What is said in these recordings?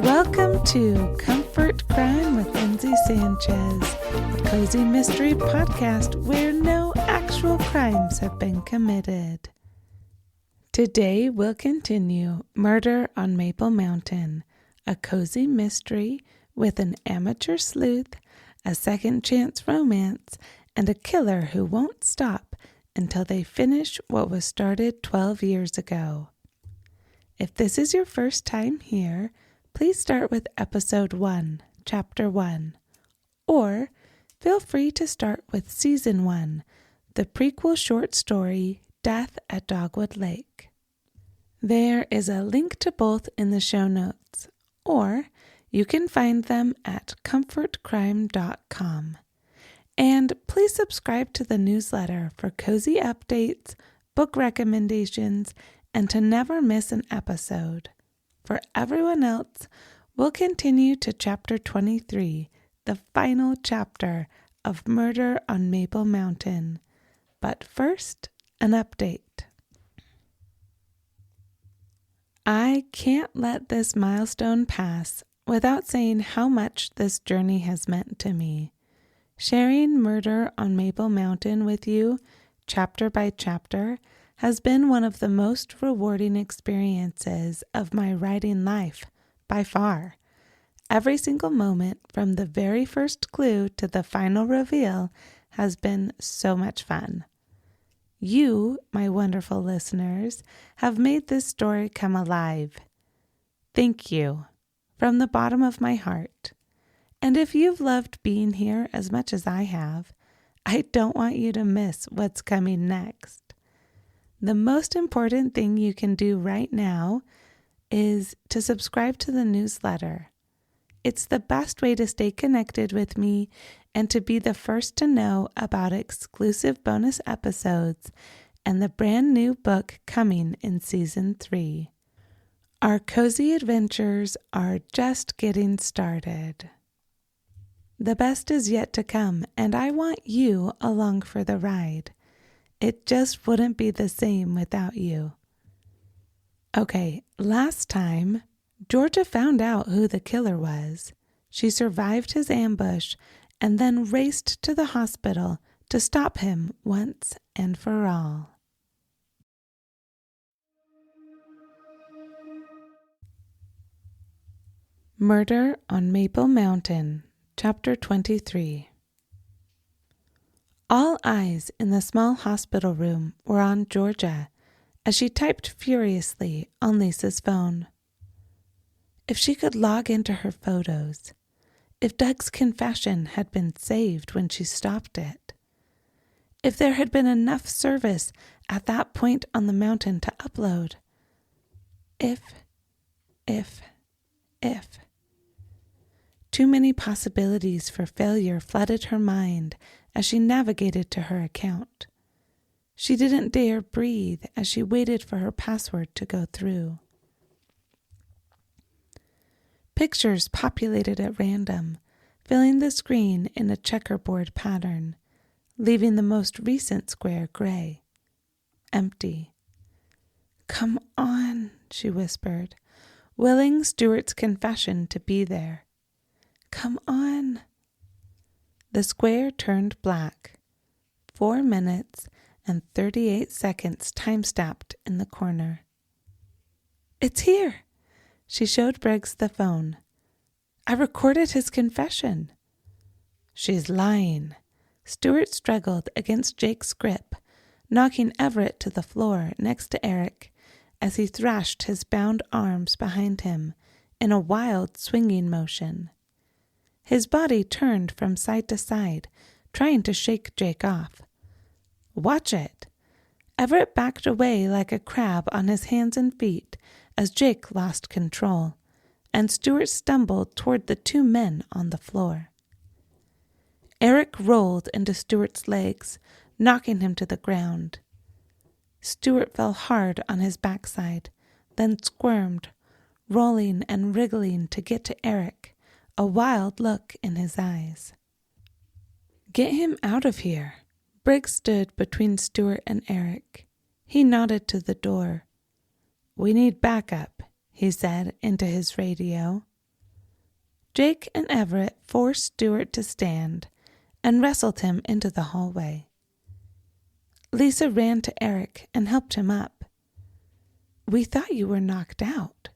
Welcome to Comfort Crime with Lindsay Sanchez, a cozy mystery podcast where no actual crimes have been committed. Today we'll continue Murder on Maple Mountain, a cozy mystery with an amateur sleuth, a second chance romance, and a killer who won't stop until they finish what was started 12 years ago. If this is your first time here, please start with Episode 1, Chapter 1, or feel free to start with Season 1, the prequel short story, Death at Dogwood Lake. There is a link to both in the show notes, or you can find them at comfortcrime.com. And please subscribe to the newsletter for cozy updates, book recommendations, and to never miss an episode. For everyone else, we'll continue to Chapter 23, the final chapter of Murder on Maple Mountain. But first, an update. I can't let this milestone pass without saying how much this journey has meant to me. Sharing Murder on Maple Mountain with you, chapter by chapter, has been one of the most rewarding experiences of my writing life, by far. Every single moment, from the very first clue to the final reveal, has been so much fun. You, my wonderful listeners, have made this story come alive. Thank you, from the bottom of my heart. And if you've loved being here as much as I have, I don't want you to miss what's coming next. The most important thing you can do right now is to subscribe to the newsletter. It's the best way to stay connected with me and to be the first to know about exclusive bonus episodes and the brand new book coming in Season 3. Our cozy adventures are just getting started. The best is yet to come, and I want you along for the ride. It just wouldn't be the same without you. Okay, last time, Georgia found out who the killer was. She survived his ambush and then raced to the hospital to stop him once and for all. Murder on Maple Mountain, Chapter 23. All eyes in the small hospital room were on Georgia as she typed furiously on Lisa's phone. If she could log into her photos, if Doug's confession had been saved when she stopped it, if there had been enough service at that point on the mountain to upload, if. Too many possibilities for failure flooded her mind as she navigated to her account. She didn't dare breathe as she waited for her password to go through. Pictures populated at random, filling the screen in a checkerboard pattern, leaving the most recent square gray. Empty. "Come on," she whispered, willing Stuart's confession to be there. "Come on." The square turned black. 4 minutes and 38 seconds time-stamped in the corner. "It's here." She showed Briggs the phone. "I recorded his confession." "She's lying." Stuart struggled against Jake's grip, knocking Everett to the floor next to Eric as he thrashed his bound arms behind him in a wild swinging motion. His body turned from side to side, trying to shake Jake off. "Watch it." Everett backed away like a crab on his hands and feet as Jake lost control, and Stuart stumbled toward the 2 men on the floor. Eric rolled into Stuart's legs, knocking him to the ground. Stuart fell hard on his backside, then squirmed, rolling and wriggling to get to Eric, a wild look in his eyes. "Get him out of here." Briggs stood between Stuart and Eric. He nodded to the door. "We need backup," he said into his radio. Jake and Everett forced Stuart to stand and wrestled him into the hallway. Lisa ran to Eric and helped him up. "We thought you were knocked out."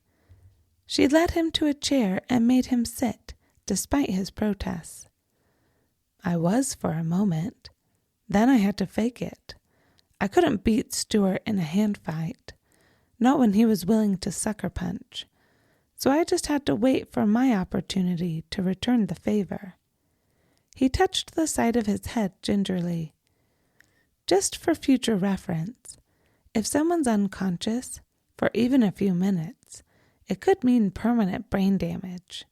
She led him to a chair and made him sit, despite his protests. "I was for a moment. Then I had to fake it. I couldn't beat Stuart in a hand fight, not when he was willing to sucker punch. So I just had to wait for my opportunity to return the favor." He touched the side of his head gingerly. "Just for future reference, if someone's unconscious for even a few minutes, it could mean permanent brain damage.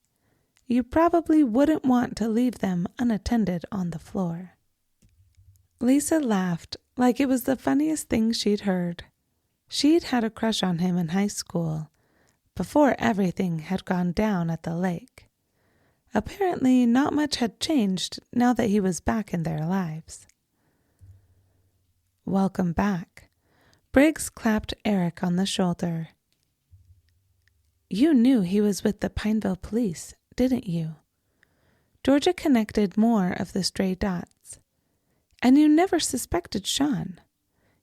You probably wouldn't want to leave them unattended on the floor." Lisa laughed like it was the funniest thing she'd heard. She'd had a crush on him in high school, before everything had gone down at the lake. Apparently, not much had changed now that he was back in their lives. "Welcome back." Briggs clapped Eric on the shoulder. "You knew he was with the Pineville police, didn't you?" Georgia connected more of the stray dots. "And you never suspected Sean.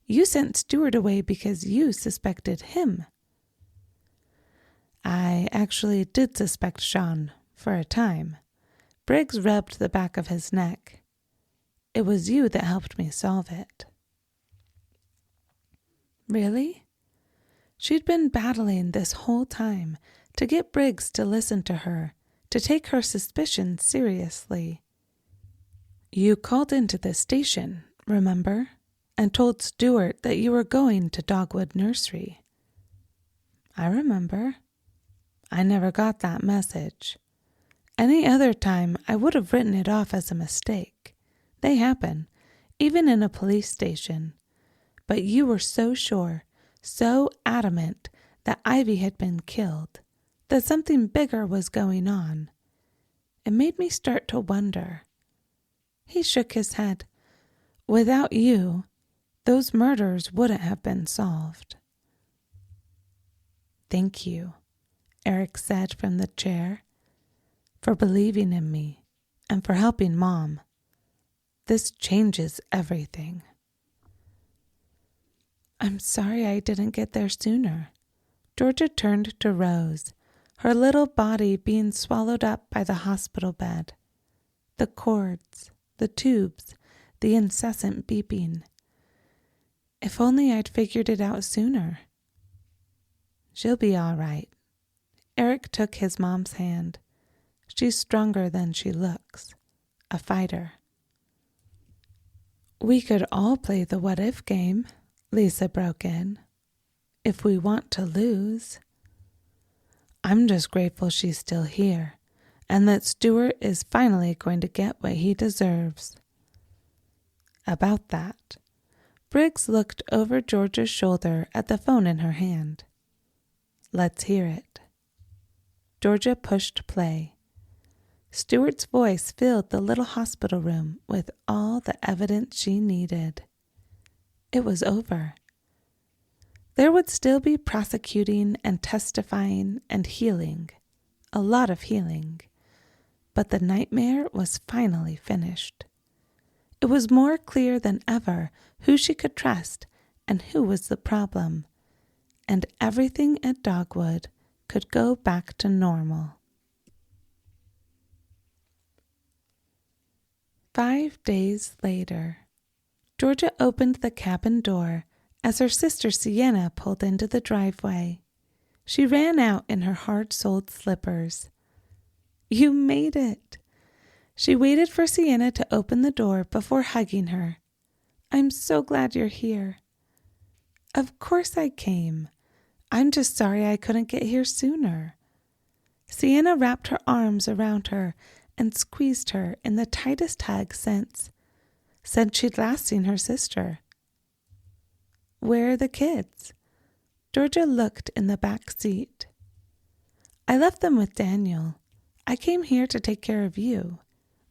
You sent Stuart away because you suspected him." "I actually did suspect Sean for a time." Briggs rubbed the back of his neck. "It was you that helped me solve it." "Really?" She'd been battling this whole time to get Briggs to listen to her, to take her suspicions seriously. "You called into the station, remember, and told Stuart that you were going to Dogwood Nursery." "I remember." "I never got that message. Any other time I would have written it off as a mistake. They happen, even in a police station. But you were so sure, so adamant that Ivy had been killed, that something bigger was going on. It made me start to wonder." He shook his head. "Without you, those murders wouldn't have been solved." "Thank you," Eric said from the chair, "for believing in me and for helping Mom. This changes everything." "I'm sorry I didn't get there sooner." Georgia turned to Rose, her little body being swallowed up by the hospital bed. The cords, the tubes, the incessant beeping. "If only I'd figured it out sooner." "She'll be all right." Eric took his mom's hand. "She's stronger than she looks. A fighter." "We could all play the what-if game," Lisa broke in. "If we want to lose." "I'm just grateful she's still here, and that Stuart is finally going to get what he deserves." About that, Briggs looked over Georgia's shoulder at the phone in her hand. "Let's hear it." Georgia pushed play. Stuart's voice filled the little hospital room with all the evidence she needed. It was over. There would still be prosecuting and testifying and healing, a lot of healing, but the nightmare was finally finished. It was more clear than ever who she could trust and who was the problem, and everything at Dogwood could go back to normal. 5 days later, Georgia opened the cabin door as her sister Sienna pulled into the driveway. She ran out in her hard-soled slippers. "You made it!" She waited for Sienna to open the door before hugging her. "I'm so glad you're here." "Of course I came. I'm just sorry I couldn't get here sooner." Sienna wrapped her arms around her and squeezed her in the tightest hug since she'd last seen her sister. "Where are the kids?" Georgia looked in the back seat. "I left them with Daniel. I came here to take care of you,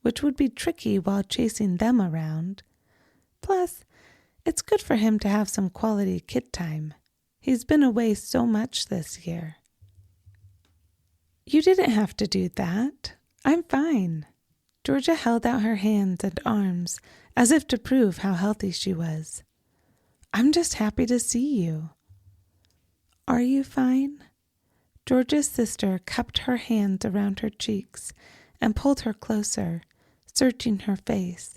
which would be tricky while chasing them around. Plus, it's good for him to have some quality kid time. He's been away so much this year." "You didn't have to do that," I'm fine. Georgia held out her hands and arms as if to prove how healthy she was. I'm just happy to see you. Are you fine? Georgia's sister cupped her hands around her cheeks and pulled her closer, searching her face.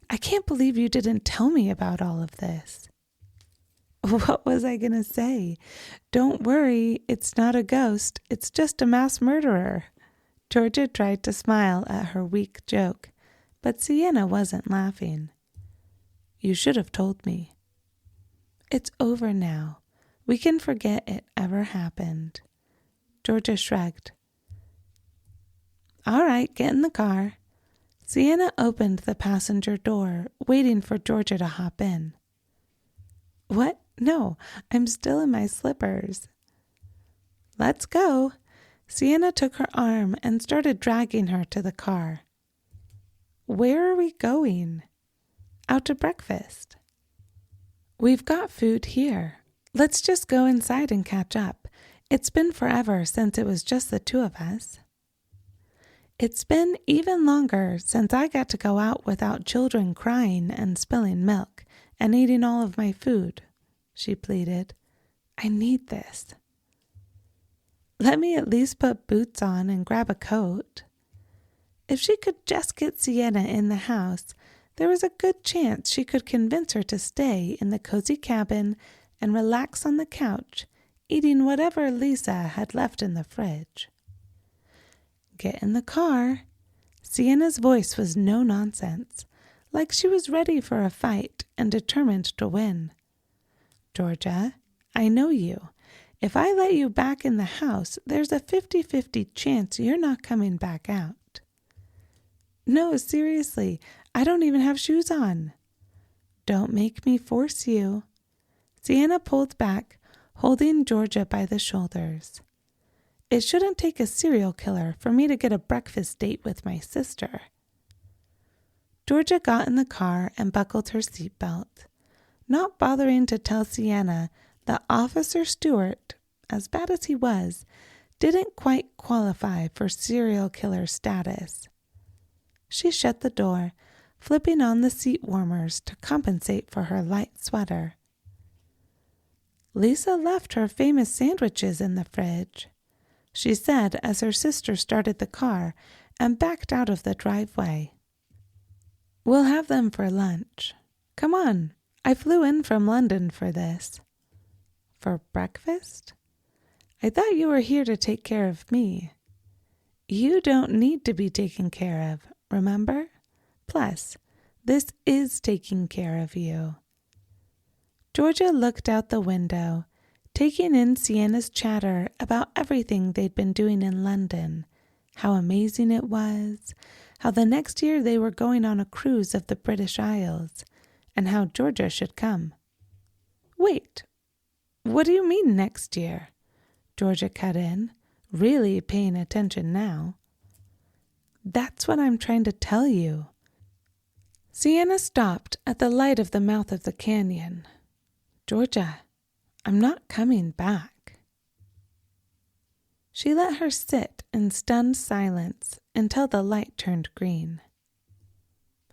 I can't believe you didn't tell me about all of this. What was I going to say? Don't worry, it's not a ghost. It's just a mass murderer. Georgia tried to smile at her weak joke, but Sienna wasn't laughing. You should have told me. It's over now. We can forget it ever happened. Georgia shrugged. All right, get in the car. Sienna opened the passenger door, waiting for Georgia to hop in. What? No, I'm still in my slippers. Let's go. Sienna took her arm and started dragging her to the car. Where are we going? Out to breakfast. We've got food here. Let's just go inside and catch up. It's been forever since it was just the two of us. It's been even longer since I got to go out without children crying and spilling milk and eating all of my food, she pleaded. I need this. Let me at least put boots on and grab a coat. If she could just get Sienna in the house, there was a good chance she could convince her to stay in the cozy cabin and relax on the couch, eating whatever Lisa had left in the fridge. Get in the car. Sienna's voice was no nonsense, like she was ready for a fight and determined to win. Georgia, I know you. If I let you back in the house, there's a 50-50 chance you're not coming back out. No, seriously, I don't even have shoes on. Don't make me force you. Sienna pulled back, holding Georgia by the shoulders. It shouldn't take a serial killer for me to get a breakfast date with my sister. Georgia got in the car and buckled her seatbelt, not bothering to tell Sienna that Officer Stewart, as bad as he was, didn't quite qualify for serial killer status. She shut the door, flipping on the seat warmers to compensate for her light sweater. Lisa left her famous sandwiches in the fridge, she said as her sister started the car and backed out of the driveway. We'll have them for lunch. Come on, I flew in from London for this. For breakfast? I thought you were here to take care of me. You don't need to be taken care of, remember? Plus, this is taking care of you. Georgia looked out the window, taking in Sienna's chatter about everything they'd been doing in London, how amazing it was, how the next year they were going on a cruise of the British Isles, and how Georgia should come. Wait, what do you mean next year? Georgia cut in, really paying attention now. That's what I'm trying to tell you. Sienna stopped at the light of the mouth of the canyon. Georgia, I'm not coming back. She let her sit in stunned silence until the light turned green.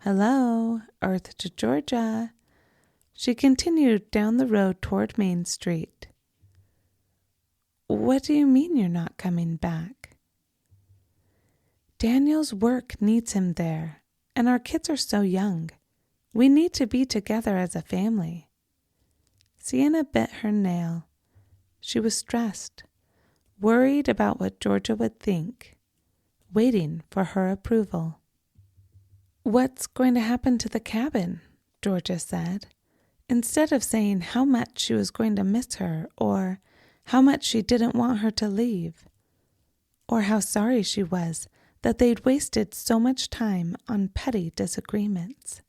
Hello, Earth to Georgia. She continued down the road toward Main Street. What do you mean you're not coming back? Daniel's work needs him there, and our kids are so young. We need to be together as a family. Sienna bit her nail. She was stressed, worried about what Georgia would think, waiting for her approval. What's going to happen to the cabin? Georgia said, instead of saying how much she was going to miss her or how much she didn't want her to leave, or how sorry she was that they'd wasted so much time on petty disagreements.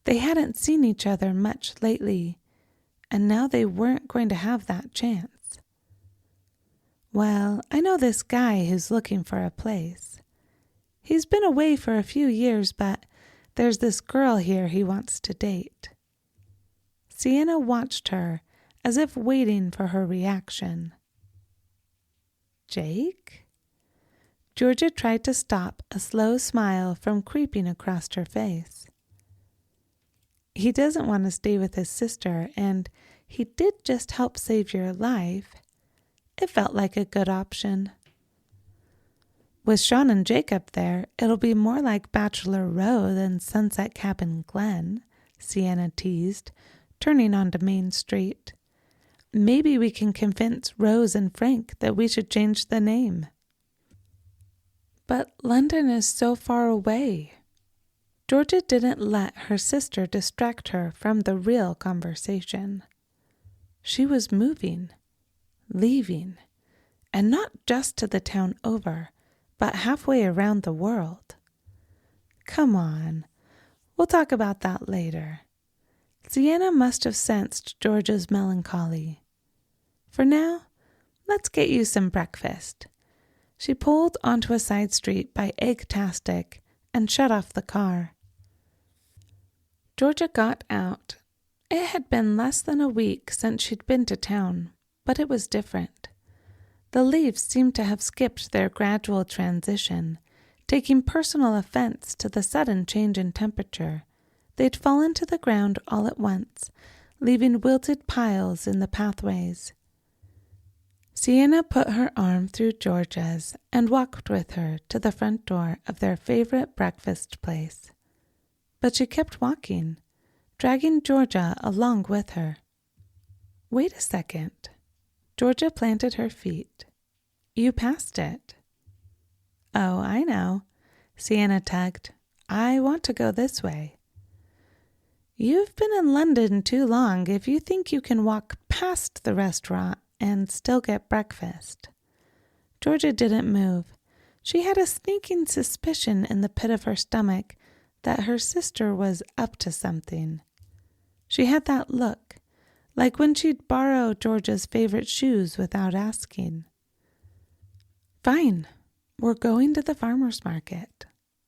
They hadn't seen each other much lately, and now they weren't going to have that chance. Well, I know this guy who's looking for a place. He's been away for a few years, but there's this girl here he wants to date. Sienna watched her as if waiting for her reaction. Jake? Georgia tried to stop a slow smile from creeping across her face. He doesn't want to stay with his sister, and he did just help save your life. It felt like a good option. With Sean and Jacob there, it'll be more like Bachelor Row than Sunset Cabin Glen, Sienna teased, turning onto Main Street. Maybe we can convince Rose and Frank that we should change the name. But London is so far away. Georgia didn't let her sister distract her from the real conversation. She was moving, leaving, and not just to the town over, but halfway around the world. Come on, we'll talk about that later. Sienna must have sensed Georgia's melancholy. For now, let's get you some breakfast. She pulled onto a side street by Egg-tastic and shut off the car. Georgia got out. It had been less than a week since she'd been to town, but it was different. The leaves seemed to have skipped their gradual transition, taking personal offense to the sudden change in temperature. They'd fallen to the ground all at once, leaving wilted piles in the pathways. Sienna put her arm through Georgia's and walked with her to the front door of their favorite breakfast place. But she kept walking, dragging Georgia along with her. Wait a second. Georgia planted her feet. You passed it. Oh, I know. Sienna tugged. I want to go this way. You've been in London too long if you think you can walk past the restaurant and still get breakfast. Georgia didn't move. She had a sneaking suspicion in the pit of her stomach that her sister was up to something. She had that look, like when she'd borrow Georgia's favorite shoes without asking. Fine, we're going to the farmer's market.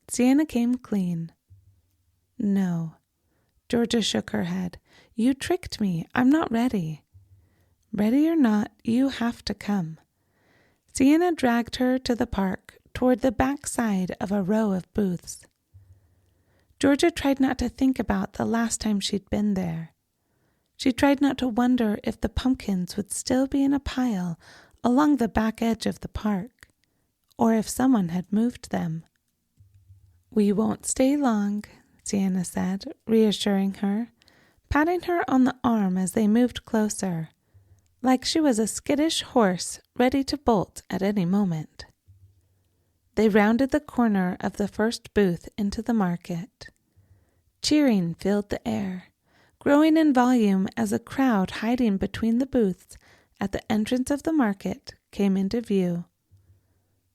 Sienna came clean. No. Georgia shook her head. You tricked me. I'm not ready. Ready or not, you have to come. Sienna dragged her to the park, toward the back side of a row of booths. Georgia tried not to think about the last time she'd been there. She tried not to wonder if the pumpkins would still be in a pile along the back edge of the park, or if someone had moved them. We won't stay long, Sienna said, reassuring her, patting her on the arm as they moved closer, like she was a skittish horse ready to bolt at any moment. They rounded the corner of the first booth into the market. Cheering filled the air, growing in volume as a crowd hiding between the booths at the entrance of the market came into view.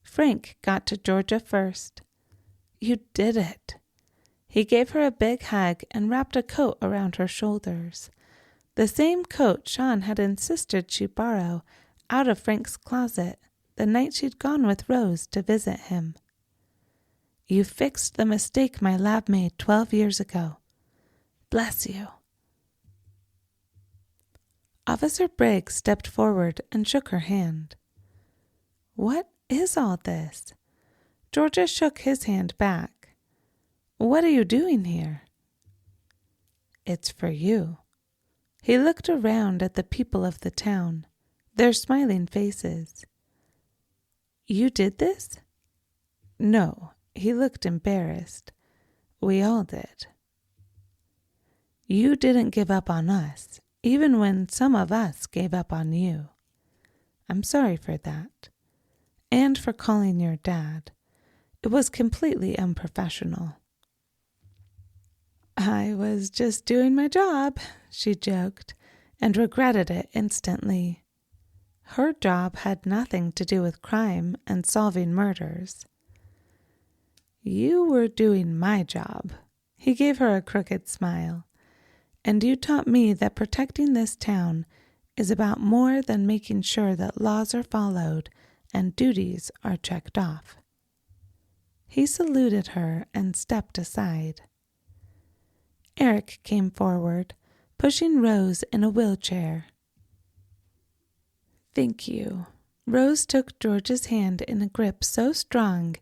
Frank got to Georgia first. You did it. He gave her a big hug and wrapped a coat around her shoulders. The same coat Sean had insisted she borrow out of Frank's closet the night she'd gone with Rose to visit him. You fixed the mistake my lab made 12 years ago. Bless you. Officer Briggs stepped forward and shook her hand. What is all this? Georgia shook his hand back. What are you doing here? It's for you. He looked around at the people of the town, their smiling faces. You did this? No, he looked embarrassed. We all did. You didn't give up on us, even when some of us gave up on you. I'm sorry for that. And for calling your dad. It was completely unprofessional. I was just doing my job, she joked, and regretted it instantly. Her job had nothing to do with crime and solving murders. You were doing my job. He gave her a crooked smile. And you taught me that protecting this town is about more than making sure that laws are followed and duties are checked off. He saluted her and stepped aside. Eric came forward, pushing Rose in a wheelchair. Thank you. Rose took George's hand in a grip so strong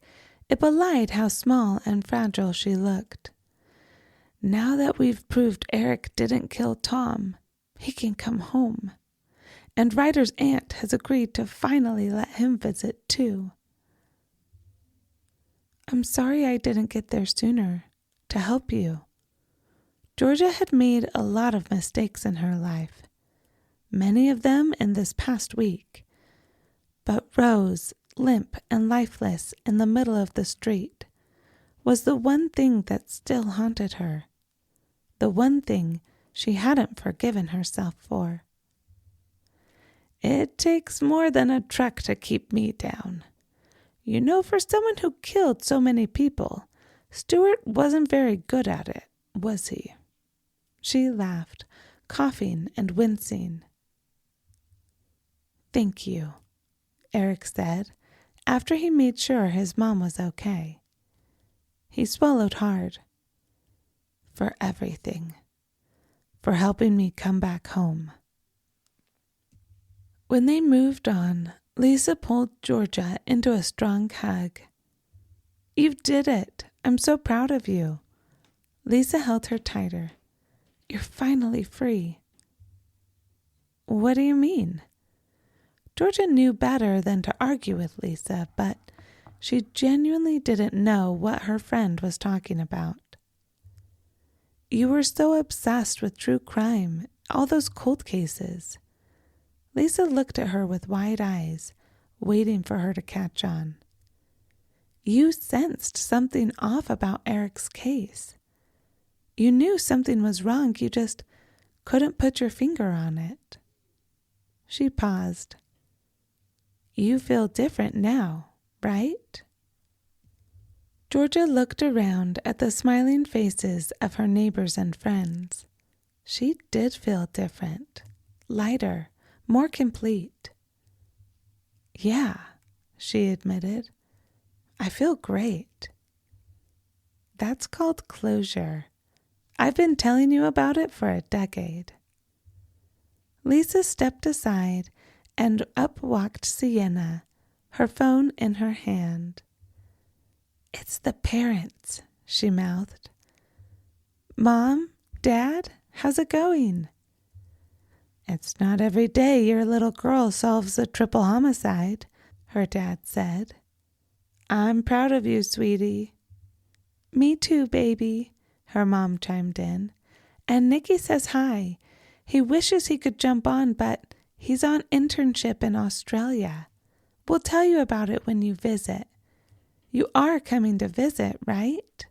it belied how small and fragile she looked. Now that we've proved Eric didn't kill Tom, he can come home. And Ryder's aunt has agreed to finally let him visit too. I'm sorry I didn't get there sooner to help you. Georgia had made a lot of mistakes in her life, many of them in this past week. But Rose, limp and lifeless in the middle of the street, was the one thing that still haunted her, the one thing she hadn't forgiven herself for. It takes more than a truck to keep me down. You know, for someone who killed so many people, Stuart wasn't very good at it, was he? She laughed, coughing and wincing. Thank you, Eric said, after he made sure his mom was okay. He swallowed hard. For everything. For helping me come back home. When they moved on, Lisa pulled Georgia into a strong hug. You did it. I'm so proud of you. Lisa held her tighter. You're finally free. What do you mean? Georgia knew better than to argue with Lisa, but she genuinely didn't know what her friend was talking about. You were so obsessed with true crime, all those cold cases. Lisa looked at her with wide eyes, waiting for her to catch on. You sensed something off about Eric's case. You knew something was wrong, you just couldn't put your finger on it. She paused. You feel different now, right? Georgia looked around at the smiling faces of her neighbors and friends. She did feel different, lighter, more complete. Yeah, she admitted. I feel great. That's called closure. I've been telling you about it for a decade. Lisa stepped aside and up walked Sienna, her phone in her hand. It's the parents, she mouthed. Mom, Dad, how's it going? It's not every day your little girl solves a triple homicide, her dad said. I'm proud of you, sweetie. Me too, baby, her mom chimed in. And Nicky says hi. He wishes he could jump on, but he's on internship in Australia. We'll tell you about it when you visit. You are coming to visit, right?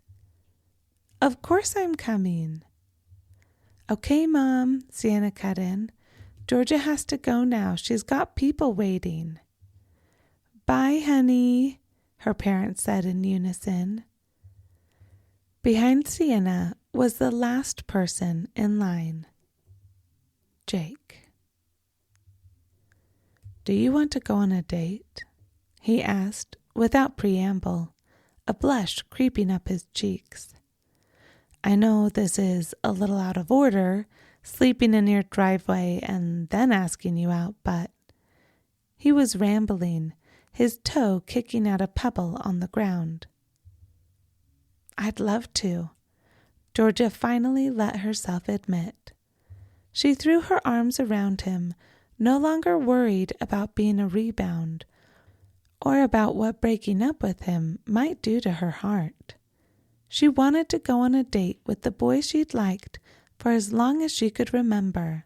Of course I'm coming. Okay, Mom, Sienna cut in. Georgia has to go now. She's got people waiting. Bye, honey, her parents said in unison. Behind Sienna was the last person in line. Jake. Do you want to go on a date? He asked without preamble, a blush creeping up his cheeks. I know this is a little out of order, sleeping in your driveway and then asking you out, but he was rambling, his toe kicking at a pebble on the ground. I'd love to, Georgia finally let herself admit. She threw her arms around him, no longer worried about being a rebound or about what breaking up with him might do to her heart. She wanted to go on a date with the boy she'd liked for as long as she could remember.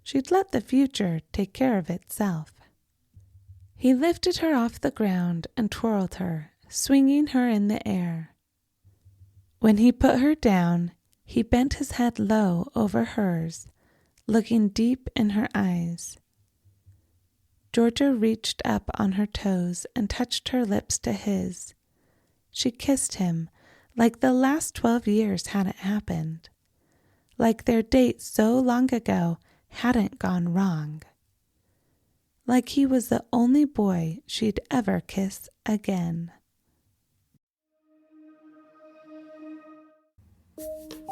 She'd let the future take care of itself. He lifted her off the ground and twirled her, swinging her in the air. When he put her down, he bent his head low over hers, looking deep in her eyes. Georgia reached up on her toes and touched her lips to his. She kissed him like the last 12 years hadn't happened, like their date so long ago hadn't gone wrong, like he was the only boy she'd ever kiss again.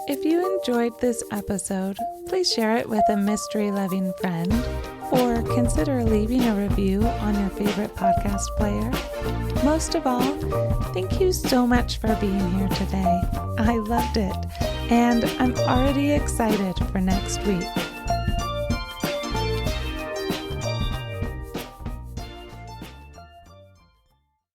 If you enjoyed this episode, please share it with a mystery-loving friend. or consider leaving a review on your favorite podcast player. Most of all, thank you so much for being here today. I loved it, and I'm already excited for next week.